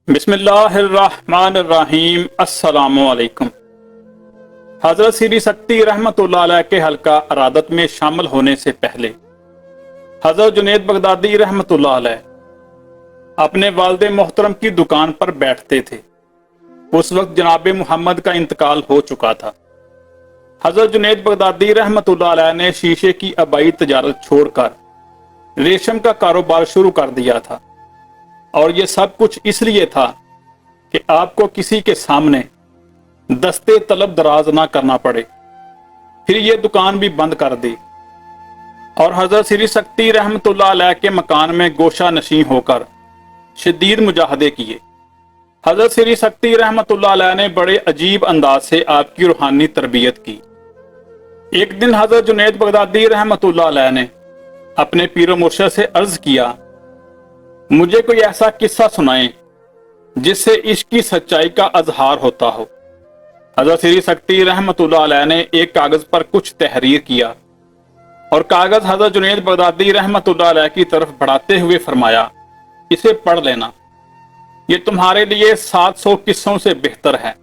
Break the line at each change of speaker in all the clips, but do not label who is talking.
बिस्मिल्लाहिर्रहमानिर्रहीम। अस्सलामु अलैकुम। हजरत श्री सक्ति रहमतुल्लाह अलैह के हल्का अरादत में शामिल होने से पहले हजरत जुनैद बगदादी रहमतुल्लाह अलैह अपने वालिद मोहतरम की दुकान पर बैठते थे। उस वक्त जनाब मोहम्मद का इंतकाल हो चुका था। हजरत जुनैद बगदादी रहमतुल्लाह अलैह ने शीशे की आबाई तजारत छोड़कर रेशम का कारोबार शुरू कर दिया था, और ये सब कुछ इसलिए था कि आपको किसी के सामने दस्ते तलब दराज ना करना पड़े। फिर ये दुकान भी बंद कर दी और हजरत श्री सक्ति रहमतुल्लाह अलैह के मकान में गोशा नशीं होकर शदीद मुजाहदे किए। हजरत श्री सक्ति रहमतुल्लाह अलैह ने बड़े अजीब अंदाज से आपकी रूहानी तरबियत की। एक दिन हजरत जुनैद बगदादी रहमतुल्लाह अलैह ने अपने पीरो मुर्शिद से अर्ज किया, मुझे कोई ऐसा किस्सा सुनाएं जिससे इश्क की सच्चाई का अजहार होता हो। हजरत श्री सक्ति रहमतुल्लाह अलैह ने एक कागज पर कुछ तहरीर किया और कागज हजरत जुनैद बगदादी रहमतुल्लाह अलैह की तरफ बढ़ाते हुए फरमाया, इसे पढ़ लेना, ये तुम्हारे लिए 700 किस्सों से बेहतर है।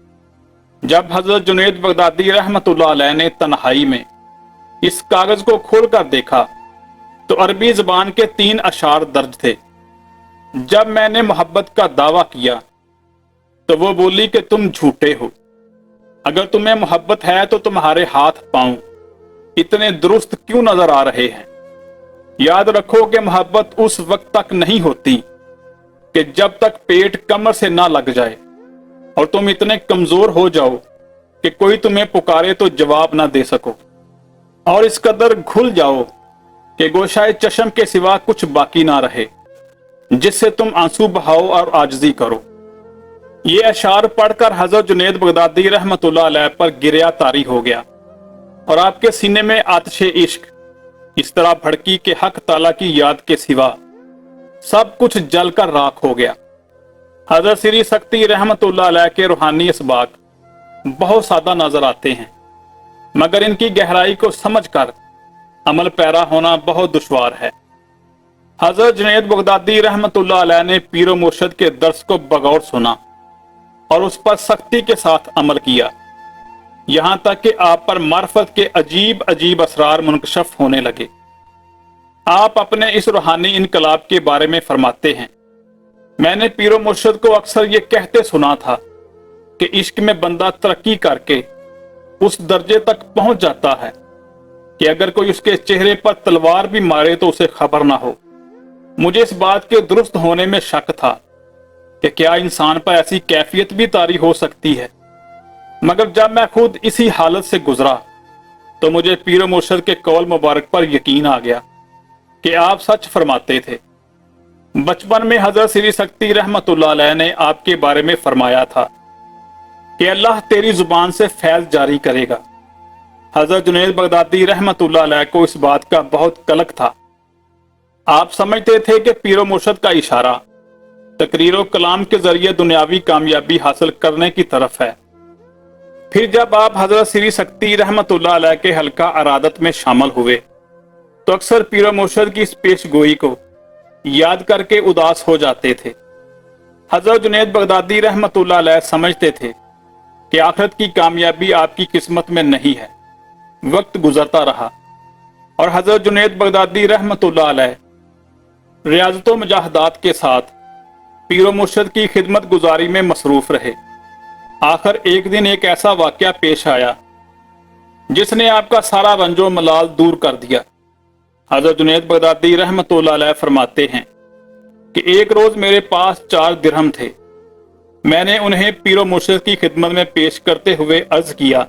जब हजरत जुनैद बगदादी रहमतुल्लाह अलैह ने तन्हाई में इस कागज को खोलकर देखा तो अरबी जुबान के 3 अशार दर्ज थे। जब मैंने मोहब्बत का दावा किया तो वो बोली कि तुम झूठे हो। अगर तुम्हें मोहब्बत है तो तुम्हारे हाथ पांव इतने दुरुस्त क्यों नजर आ रहे हैं। याद रखो कि मोहब्बत उस वक्त तक नहीं होती कि जब तक पेट कमर से ना लग जाए और तुम इतने कमजोर हो जाओ कि कोई तुम्हें पुकारे तो जवाब ना दे सको, और इस कदर घुल जाओ कि गोशाए चश्म के सिवा कुछ बाकी ना रहे जिससे तुम आंसू बहाओ और आजिज़ी करो। ये अशार पढ़कर हजरत जुनैद बगदादी रहमतुल्लाह अलैह पर गिरिया तारी हो गया और आपके सीने में आतिशे इश्क इस तरह भड़की कि हक ताला की याद के सिवा सब कुछ जलकर राख हो गया। हजरत श्री सक्ति रहमतुल्लाह अलैह के रूहानी असबाक बहुत सादा नजर आते हैं, मगर इनकी गहराई को समझकर अमल पैरा होना बहुत दुश्वार है। हजरत जुनैद बगदादी रहमतुल्लाह अलैह ने पीरो मुर्शिद के दर्स को बगौर सुना और उस पर सख्ती के साथ अमल किया, यहां तक कि आप पर मार्फत के अजीब अजीब असरार मुनकशफ होने लगे। आप अपने इस रूहानी इनकलाब के बारे में फरमाते हैं, मैंने पीरो मुर्शिद को अक्सर ये कहते सुना था कि इश्क में बंदा तरक्की करके उस दर्जे तक पहुंच जाता है कि अगर कोई उसके चेहरे पर तलवार भी मारे तो उसे खबर ना हो। मुझे इस बात के दुरुस्त होने में शक था कि क्या इंसान पर ऐसी कैफियत भी तारी हो सकती है, मगर जब मैं खुद इसी हालत से गुजरा तो मुझे पीरो मुर्शिद के कौल मुबारक पर यकीन आ गया कि आप सच फरमाते थे। बचपन में हजरत श्री सक्ति रहमतुल्लाह अलैह ने आपके बारे में फरमाया था कि अल्लाह तेरी जुबान से फैज जारी करेगा। हजरत जुनैद बगदादी रहमतुल्लाह अलैह को इस बात का बहुत कलक था। आप समझते थे कि पीरो मुर्शिद का इशारा तकरीर व कलाम के जरिए दुनियावी कामयाबी हासिल करने की तरफ है। फिर जब आप हजरत श्री सक्ति रहमतुल्लाह अलैह के हल्का अरादत में शामिल हुए तो अक्सर पीरो मुर्शिद की इस पेशगोई को याद करके उदास हो जाते थे। हजरत जुनैद बगदादी रहमतुल्लाह अलैह समझते थे कि आखिरत की कामयाबी आपकी किस्मत में नहीं है। वक्त गुजरता रहा और हजरत जुनैद बगदादी रहमतुल्लाह अलैह रियाजत व मुजाहदात के साथ पीरो मुर्शिद की खिदमत गुजारी में मसरूफ रहे। आखिर एक दिन एक ऐसा वाकया पेश आया जिसने आपका सारा रंजो मलाल दूर कर दिया। हजरत जुनैद बगदादी रहमतुल्लाह अलैह फरमाते हैं कि एक रोज मेरे पास 4 दिरहम थे। मैंने उन्हें पीरो मुर्शिद की खिदमत में पेश करते हुए अर्ज किया,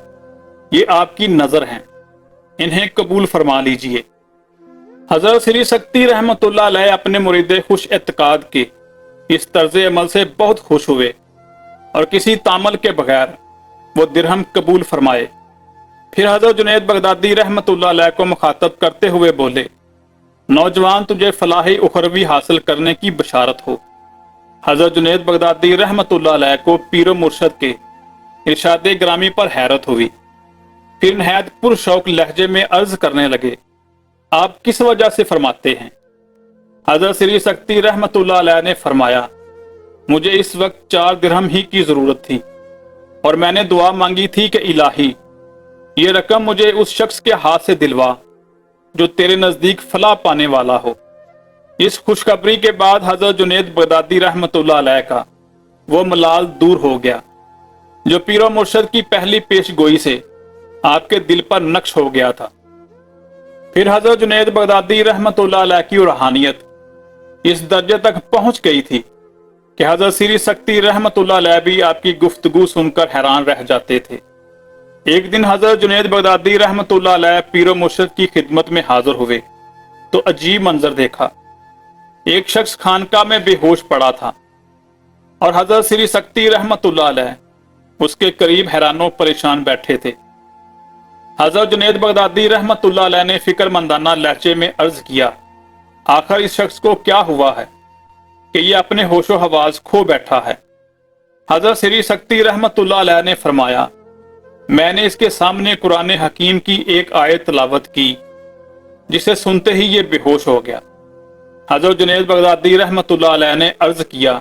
ये आपकी नजर हैं, इन्हें कबूल फरमा लीजिए। हजरत श्री सक्ति रहमतुल्लाह अलैह अपने मुरीदे खुश एतकाद के इस तर्ज अमल से बहुत खुश हुए और किसी तामल के बगैर वो दिरहम कबूल फरमाए। फिर हजरत जुनैद बगदादी रहमतुल्लाह अलैह को मुखातब करते हुए बोले, नौजवान तुझे फलाही उखरवी हासिल करने की बशारत हो। हजरत जुनैद बगदादी रहमतुल्लाह अलैह को पीरो मुर्शिद के इरशादे ग्रामी पर हैरत हुई। फिर नहायत पुरशौक लहजे में अर्ज करने लगे, आप किस वजह से फरमाते हैं। हजरत श्री सक्ति रहमतुल्लाह अलैह ने फरमाया, مجھے اس وقت 4 درہم ہی کی ضرورت تھی اور میں نے دعا مانگی تھی کہ الہی یہ رقم مجھے اس شخص کے ہاتھ سے دلوا جو تیرے نزدیک فلاح پانے والا ہو۔ اس خوشخبری کے بعد حضرت جنید بغدادی رحمت اللہ علیہ کا وہ ملال دور ہو گیا جو پیر و مرشد کی پہلی پیش گوئی سے آپ کے دل پر نقش ہو گیا تھا۔ پھر حضرت جنید بغدادی رحمت اللہ علیہ کی روحانیت اس درجے تک پہنچ گئی تھی کہ حضرت سری سکتی رحمت اللہ علیہ بھی آپ کی گفتگو سن کر حیران رہ جاتے تھے۔ ایک دن حضرت جنید بغدادی رحمت اللہ علیہ پیر و مرشد کی خدمت میں حاضر ہوئے تو عجیب منظر دیکھا۔ ایک شخص خانقاہ میں بے ہوش پڑا تھا اور حضرت سری سکتی رحمت اللہ علیہ اس کے قریب حیران و پریشان بیٹھے تھے۔ حضرت جنید بغدادی رحمت اللہ علیہ نے فکر مندانہ لہجے میں عرض کیا، آخر اس شخص کو کیا ہوا ہے کہ یہ اپنے ہوش و حواس کھو بیٹھا ہے؟ حضرت سری سکتی رحمت اللہ علیہ نے فرمایا، میں نے اس کے سامنے قرآن حکیم کی ایک آیت تلاوت کی جسے سنتے ہی یہ بے ہوش ہو گیا۔ حضرت جنید بغدادی رحمت اللہ علیہ نے عرض کیا،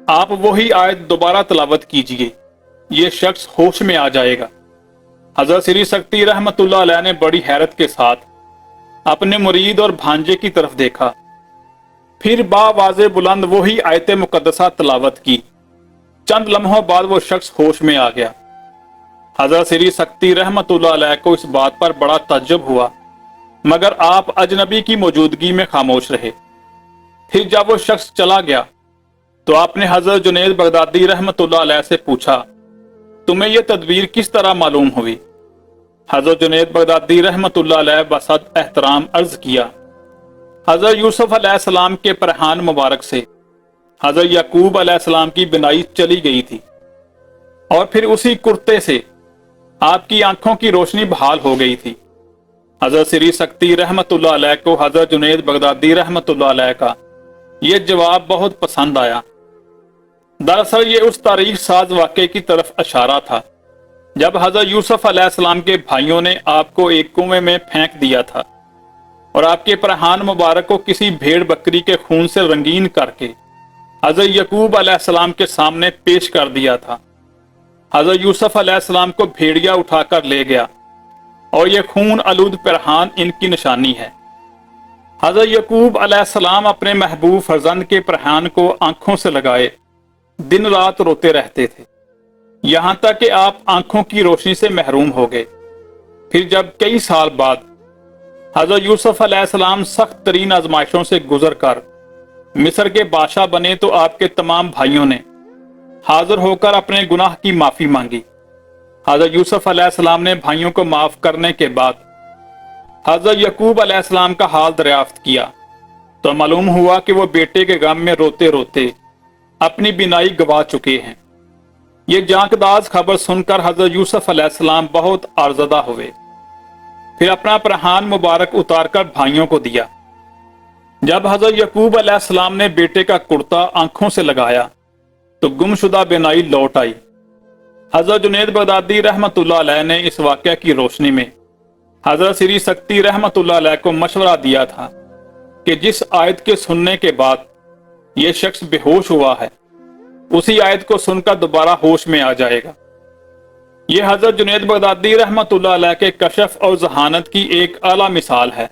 آپ وہی آیت دوبارہ تلاوت کیجئے، یہ شخص ہوش میں آ جائے گا۔ حضرت سری سکتی رحمت اللہ علیہ نے بڑی حیرت کے ساتھ اپنے مرید اور بھانجے کی طرف دیکھا، پھر باواضح بلند وہی آیت مقدسہ تلاوت کی۔ چند لمحوں بعد وہ شخص ہوش میں آ گیا۔ حضرت سری سکتی رحمت اللہ علیہ کو اس بات پر بڑا تعجب ہوا، مگر آپ اجنبی کی موجودگی میں خاموش رہے۔ پھر جب وہ شخص چلا گیا تو آپ نے حضرت جنید بغدادی رحمت اللہ علیہ سے پوچھا، تمہیں یہ تدبیر کس طرح معلوم ہوئی؟ حضرت جنید بغدادی رحمت اللہ علیہ بصد احترام عرض کیا، حضرت یوسف علیہ السلام کے پرہان مبارک سے حضرت یعقوب علیہ السلام کی بینائی چلی گئی تھی اور پھر اسی کرتے سے آپ کی آنکھوں کی روشنی بحال ہو گئی تھی۔ حضرت سری سکتی رحمت اللہ علیہ کو حضرت جنید بغدادی رحمت اللہ علیہ کا یہ جواب بہت پسند آیا۔ دراصل یہ اس تاریخ ساز واقعے کی طرف اشارہ تھا جب حضرت یوسف علیہ السلام کے بھائیوں نے آپ کو ایک کنویں میں پھینک دیا تھا اور آپ کے پرہان مبارک کو کسی بھیڑ بکری کے خون سے رنگین کر کے حضرت یعقوب علیہ السلام کے سامنے پیش کر دیا تھا۔ حضرت یوسف علیہ السلام کو بھیڑیا اٹھا کر لے گیا اور یہ خون آلود پرہان ان کی نشانی ہے۔ حضرت یعقوب علیہ السلام اپنے محبوب فرزند کے پرہان کو آنکھوں سے لگائے دن رات روتے رہتے تھے، یہاں تک کہ آپ آنکھوں کی روشنی سے محروم ہو گئے۔ پھر جب کئی سال بعد حضرت یوسف علیہ السلام سخت ترین آزمائشوں سے گزر کر مصر کے بادشاہ بنے تو آپ کے تمام بھائیوں نے حاضر ہو کر اپنے گناہ کی معافی مانگی۔ حضرت یوسف علیہ السلام نے بھائیوں کو معاف کرنے کے بعد حضرت یعقوب علیہ السلام کا حال دریافت کیا تو معلوم ہوا کہ وہ بیٹے کے غم میں روتے روتے اپنی بینائی گوا چکے ہیں۔ یہ جانکداز خبر سن کر حضرت یوسف علیہ السلام بہت آرزدہ ہوئے، پھر اپنا پرہان مبارک اتار کر بھائیوں کو دیا۔ جب حضرت یعقوب علیہ السلام نے بیٹے کا کرتا آنکھوں سے لگایا تو گمشدہ بینائی لوٹ آئی۔ حضرت جنید بغدادی رحمت اللہ علیہ نے اس واقعہ کی روشنی میں حضرت سری سکتی رحمت اللہ علیہ کو مشورہ دیا تھا کہ جس آیت کے سننے کے بعد یہ شخص بے ہوش ہوا ہے اسی آیت کو سن کر دوبارہ ہوش میں آ جائے گا۔ یہ حضرت جنید بغدادی رحمت اللہ علیہ کے کشف اور ذہانت کی ایک اعلیٰ مثال ہے۔